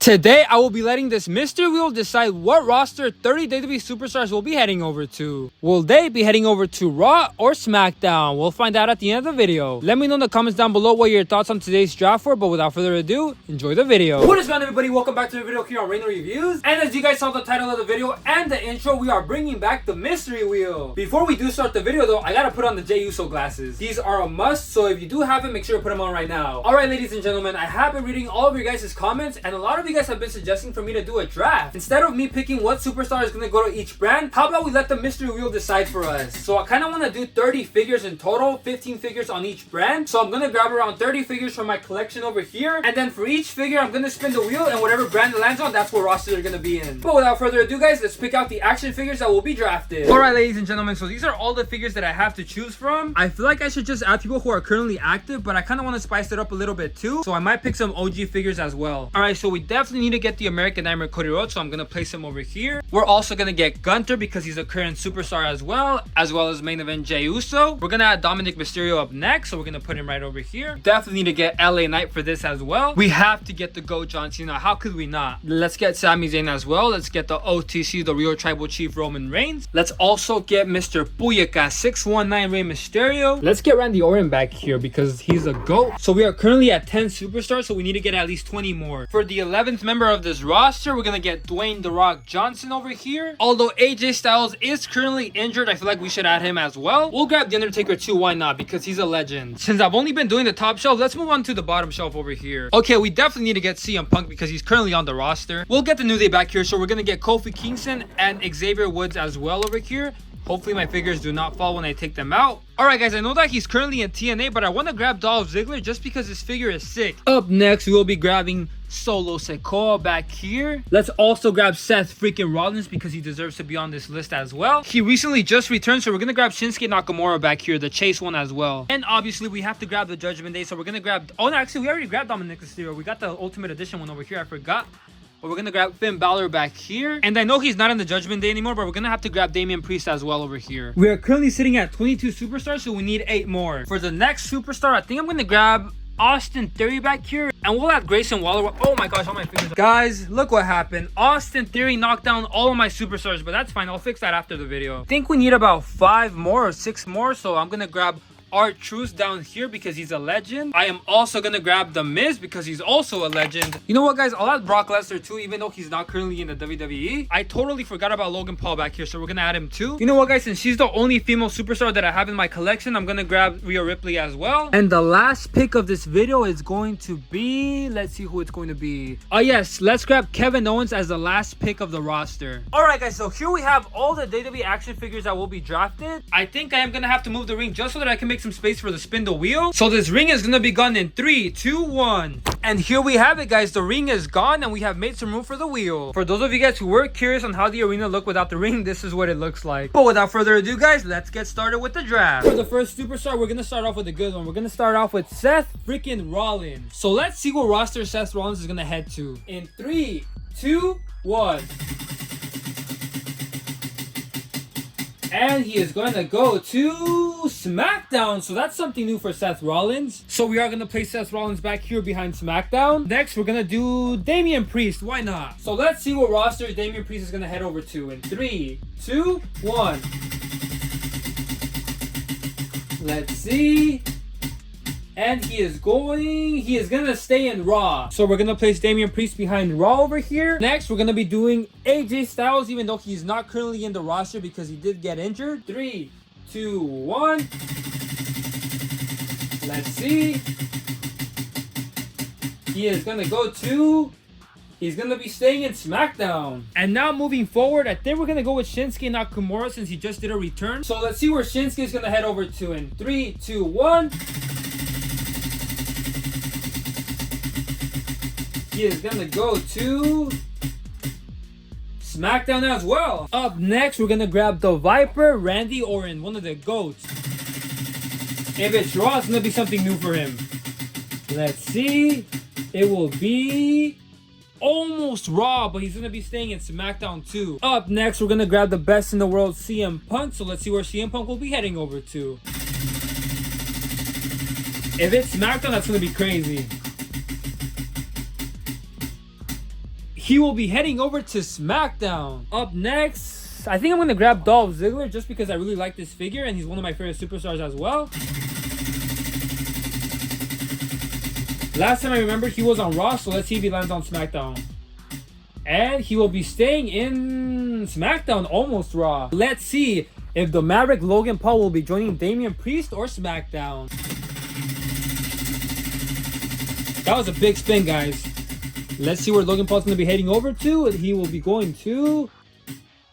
Today, I will be letting this mystery wheel decide what roster 30 WWE superstars will be heading over to. Will they be heading over to Raw or SmackDown? We'll find out at the end of the video. Let me know in the comments down below what your thoughts on today's draft were, but without further ado, enjoy the video. What is going on, everybody? Welcome back to the video here on Rain Reviews. And as you guys saw the title of the video and the intro, we are bringing back the mystery wheel. Before we do start the video though, I gotta put on the Jey Uso glasses. These are a must, so if you do have them, make sure to put them on right now. Alright, ladies and gentlemen, I have been reading all of your guys' comments, and a lot of you guys have been suggesting for me to do a draft. Instead of me picking what superstar is going to go to each brand, how about we let the mystery wheel decide for us? So I kind of want to do 30 figures in total, 15 figures on each brand. So I'm going to grab around 30 figures from my collection over here, and then for each figure I'm going to spin the wheel, and whatever brand it lands on, that's what roster they're going to be in. But without further ado, guys, let's pick out the action figures that will be drafted. Alright, ladies and gentlemen, so these are all the figures that I have to choose from. I feel like I should just add people who are currently active, but I kind of want to spice it up a little bit too, so I might pick some OG figures as well. Alright, so we definitely need to get the American Nightmare Cody Rhodes, so I'm gonna place him over here. We're also gonna get Gunther because he's a current superstar as well as main event Jey Uso. We're gonna add Dominic Mysterio up next, so we're gonna put him right over here. Definitely need to get LA Knight for this as well. We have to get the GOAT John Cena. How could we not? Let's get Sami Zayn as well. Let's get the OTC, the Real Tribal Chief Roman Reigns. Let's also get Mr. Booyaka 619 Rey Mysterio. Let's get Randy Orton back here because he's a GOAT. So we are currently at 10 superstars, so we need to get at least 20 more. For the 11th member of this roster, we're gonna get Dwayne The Rock Johnson over here. Although AJ Styles is currently injured, I feel like we should add him as well. We'll grab The Undertaker too, why not? Because he's a legend. Since I've only been doing the top shelf, let's move on to the bottom shelf over here. Okay, we definitely need to get CM Punk because he's currently on the roster. We'll get the New Day back here, so we're gonna get Kofi Kingston and Xavier Woods as well over here. Hopefully my figures do not fall when I take them out. Alright guys, I know that he's currently in TNA, but I want to grab Dolph Ziggler just because his figure is sick. Up next, we will be grabbing Solo Sikoa back here. Let's also grab Seth freaking Rollins because he deserves to be on this list as well. He recently just returned, so we're going to grab Shinsuke Nakamura back here, the Chase one as well. And obviously, we have to grab the Judgment Day, so we're going to grab... Oh, no, actually, we already grabbed Dominic Mysterio. We got the Ultimate Edition one over here. I forgot. But we're going to grab Finn Balor back here. And I know he's not in the Judgment Day anymore, but we're going to have to grab Damian Priest as well over here. We are currently sitting at 22 superstars, so we need 8 more. For the next superstar, I think I'm going to grab Austin Theory back here. And we'll have Grayson Waller. Oh my gosh, all my fingers. Guys, look what happened. Austin Theory knocked down all of my superstars, but that's fine. I'll fix that after the video. I think we need about 5 more or 6 more, so I'm going to grab R-Truth down here because he's a legend. I am also gonna grab The Miz because he's also a legend. You know what, guys? I'll add Brock Lesnar too, even though he's not currently in the WWE. I totally forgot about Logan Paul back here, so we're gonna add him too. You know what, guys? Since she's the only female superstar that I have in my collection, I'm gonna grab Rhea Ripley as well. And the last pick of this video is going to be... Let's see who it's going to be. Oh, yes. Let's grab Kevin Owens as the last pick of the roster. Alright, guys. So here we have all the WWE action figures that will be drafted. I think I am gonna have to move the ring just so that I can make some space for the spin the wheel. So this ring is gonna be gone in 3, 2, 1. And here we have it, guys. The ring is gone and we have made some room for the wheel. For those of you guys who were curious on how the arena looked without the ring, this is what it looks like. But without further ado, guys, let's get started with the draft. For the first superstar, we're gonna start off with a good one. We're gonna start off with Seth freaking Rollins. So let's see what roster Seth Rollins is gonna head to. In 3, 2, 1. And he is going to go to SmackDown. So that's something new for Seth Rollins. So we are going to place Seth Rollins back here behind SmackDown. Next, we're going to do Damian Priest. Why not? So let's see what roster Damian Priest is going to head over to. In 3, 2, 1. Let's see. And he is gonna stay in Raw. So we're gonna place Damian Priest behind Raw over here. Next, we're gonna be doing AJ Styles, even though he's not currently in the roster because he did get injured. 3, 2, 1. Let's see. He's gonna be staying in SmackDown. And now moving forward, I think we're gonna go with Shinsuke Nakamura since he just did a return. So let's see where Shinsuke is gonna head over to. In 3, 2, 1. He is gonna go to SmackDown as well. Up next, we're gonna grab the Viper, Randy Orton, one of the GOATs. If it's Raw, it's gonna be something new for him. Let's see. It will be almost Raw, but he's gonna be staying in SmackDown too. Up next, we're gonna grab the best in the world, CM Punk. So let's see where CM Punk will be heading over to. If it's SmackDown, that's gonna be crazy. he will be heading over to SmackDown. Up next, I think I'm going to grab Dolph Ziggler just because I really like this figure and he's one of my favorite superstars as well. Last time I remember he was on Raw, so let's see if he lands on SmackDown. And he will be staying in SmackDown, almost Raw. Let's see if the Maverick Logan Paul will be joining Damian Priest or SmackDown. That was a big spin, guys. Let's see where Logan Paul's going to be heading over to. He will be going to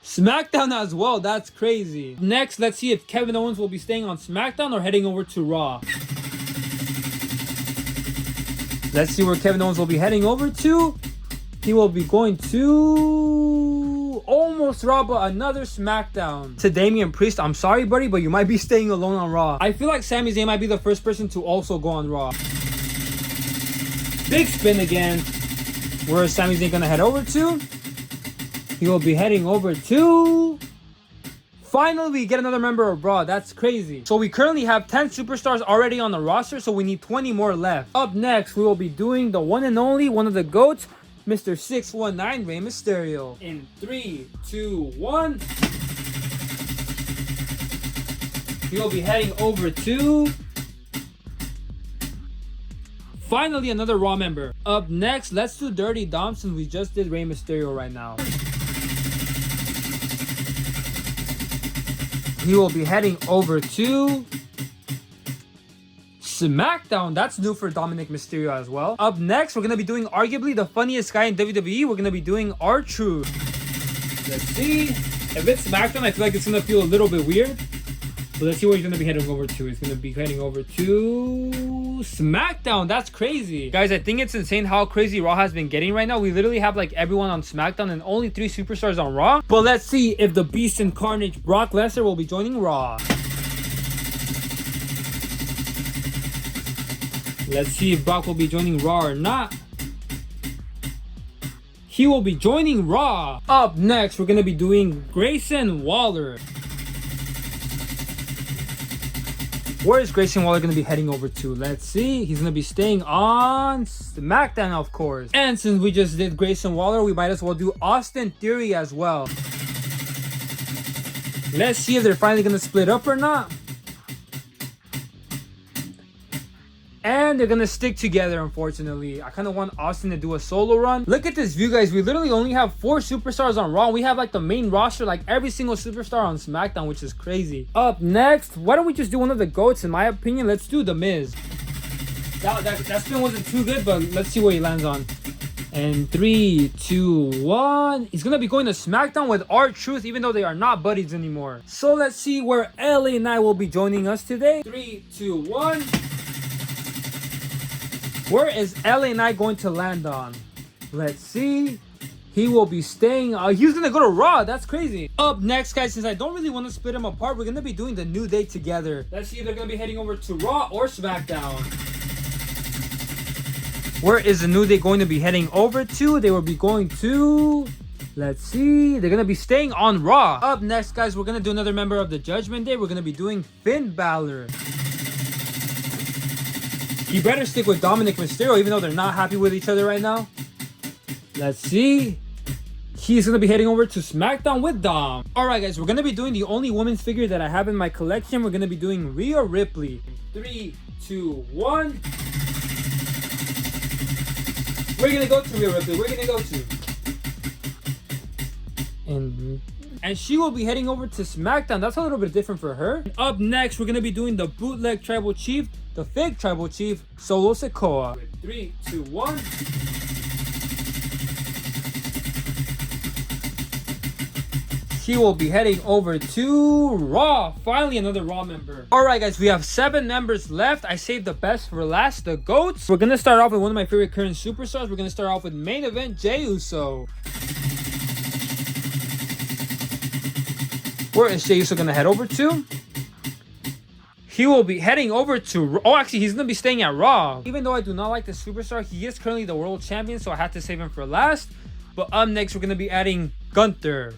SmackDown as well. That's crazy. Next, let's see if Kevin Owens will be staying on SmackDown or heading over to Raw. Let's see where Kevin Owens will be heading over to. He will be going to almost Raw, but another SmackDown. To Damian Priest, I'm sorry, buddy, but you might be staying alone on Raw. I feel like Sami Zayn might be the first person to also go on Raw. Big spin again. Where is Sami Zayn going to head over to? He will be heading over to... Finally, we get another member of Raw. That's crazy. So we currently have 10 superstars already on the roster, so we need 20 more left. Up next, we will be doing the one and only, one of the GOATs, Mr. 619 Rey Mysterio. In 3, 2, 1. He will be heading over to... Finally, another Raw member. Up next, let's do Dirty Dom since we just did Rey Mysterio right now. He will be heading over to SmackDown. That's new for Dominic Mysterio as well. Up next, we're going to be doing arguably the funniest guy in WWE. We're going to be doing R-Truth. Let's see. If it's SmackDown, I feel like it's going to feel a little bit weird. But let's see where he's going to be heading over to. He's going to be heading over to SmackDown. That's crazy. Guys, I think it's insane how crazy Raw has been getting right now. We literally have like everyone on SmackDown and only 3 superstars on Raw. But let's see if the Beast and Carnage Brock Lesnar will be joining Raw. Let's see if Brock will be joining Raw or not. He will be joining Raw. Up next, we're going to be doing Grayson Waller. Where is Grayson Waller going to be heading over to? Let's see. He's going to be staying on SmackDown, of course. And since we just did Grayson Waller, we might as well do Austin Theory as well. Let's see if they're finally going to split up or not. And they're going to stick together, unfortunately. I kind of want Austin to do a solo run. Look at this view, guys. We literally only have 4 superstars on Raw. We have like the main roster, like every single superstar on SmackDown, which is crazy. Up next, why don't we just do one of the GOATs? In my opinion, let's do The Miz. That spin wasn't too good, but let's see where he lands on. And 3, 2, 1. He's going to be going to SmackDown with R-Truth, even though they are not buddies anymore. So let's see where LA Knight will be joining us today. 3, 2, 1. Where is LA Knight going to land on? Let's see. He will be staying... he's going to go to Raw. That's crazy. Up next, guys, since I don't really want to split them apart, we're going to be doing the New Day together. Let's see if they're going to be heading over to Raw or SmackDown. Where is the New Day going to be heading over to? They will be going to... Let's see. They're going to be staying on Raw. Up next, guys, we're going to do another member of the Judgment Day. We're going to be doing Finn Balor. You better stick with Dominic Mysterio, even though they're not happy with each other right now. Let's see. He's going to be heading over to SmackDown with Dom. Alright, guys, we're going to be doing the only women's figure that I have in my collection. We're going to be doing Rhea Ripley. 3, 2, 1. We're going to go to Rhea Ripley. We're going to go to. And she will be heading over to SmackDown. That's a little bit different for her. Up next, we're going to be doing the bootleg Tribal Chief, the fake Tribal Chief, Solo Sikoa. 3, 2, 1. He will be heading over to Raw. Finally, another Raw member. Alright, guys, we have 7 members left. I saved the best for last, the GOATs. We're going to start off with one of my favorite current superstars. We're going to start off with main event Jey Uso. Where is Jey Uso going to head over to? He will be heading over to... Oh, actually, he's going to be staying at Raw. Even though I do not like the superstar, he is currently the world champion, so I had to save him for last. But up next, we're going to be adding Gunther.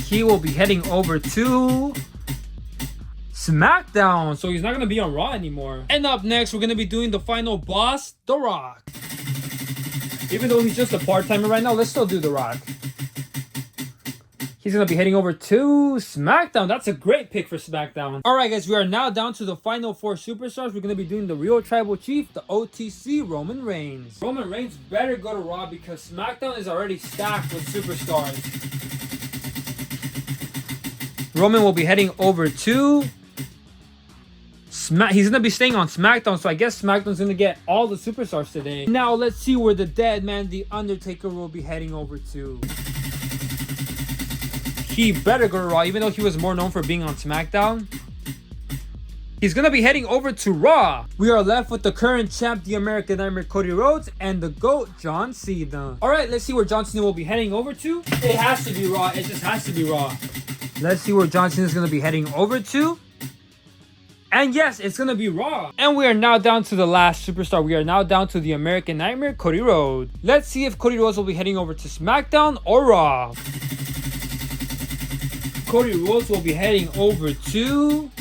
He will be heading over to SmackDown. So he's not gonna be on Raw anymore. And up next, we're gonna be doing the final boss, The Rock. Even though he's just a part-timer right now, let's still do The Rock. He's going to be heading over to SmackDown. That's a great pick for SmackDown. Alright guys, we are now down to the final 4 superstars. We're going to be doing the Real Tribal Chief, the OTC, Roman Reigns. Roman Reigns better go to Raw because SmackDown is already stacked with superstars. Roman will be heading over to... He's going to be staying on SmackDown, so I guess SmackDown's going to get all the superstars today. Now let's see where the dead man, The Undertaker, will be heading over to. He better go to Raw, even though he was more known for being on SmackDown. He's going to be heading over to Raw. We are left with the current champ, the American Nightmare, Cody Rhodes, and the GOAT, John Cena. Alright, let's see where John Cena will be heading over to. It has to be Raw. It just has to be Raw. Let's see where John Cena is going to be heading over to. And yes, it's going to be Raw. And we are now down to the last superstar. We are now down to the American Nightmare, Cody Rhodes. Let's see if Cody Rhodes will be heading over to SmackDown or Raw. Cody Rhodes will be heading over to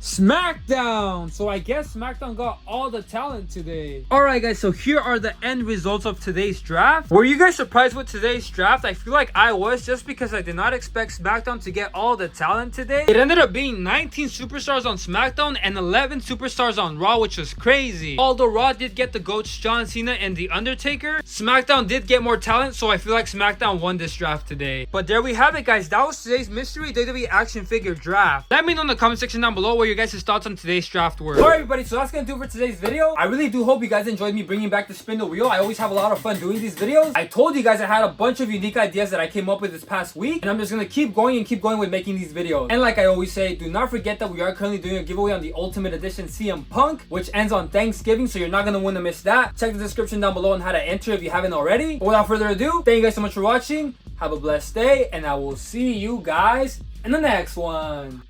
SmackDown. So I guess SmackDown got all the talent today. Alright guys, so here are the end results of today's draft. Were you guys surprised with today's draft? I feel like I was, just because I did not expect SmackDown to get all the talent today. It ended up being 19 superstars on SmackDown and 11 superstars on Raw, which was crazy. Although Raw did get the GOATs John Cena and The Undertaker, SmackDown did get more talent, so I feel like SmackDown won this draft today. But there we have it guys, that was today's mystery WWE action figure draft. Let me know in the comment section down below what your guys' thoughts on today's draft were. Alright everybody, so that's gonna do it for today's video. I really do hope you guys enjoyed me bringing back the spin the wheel. I always have a lot of fun doing these videos. I told you guys I had a bunch of unique ideas that I came up with this past week, and I'm just gonna keep going with making these videos. And like I always say, do not forget that we are currently doing a giveaway on the Ultimate Edition CM Punk, which ends on Thanksgiving, so you're not gonna want to miss that. Check the description down below on how to enter if you haven't already. But without further ado, thank you guys so much for watching. Have a blessed day, and I will see you guys in the next one.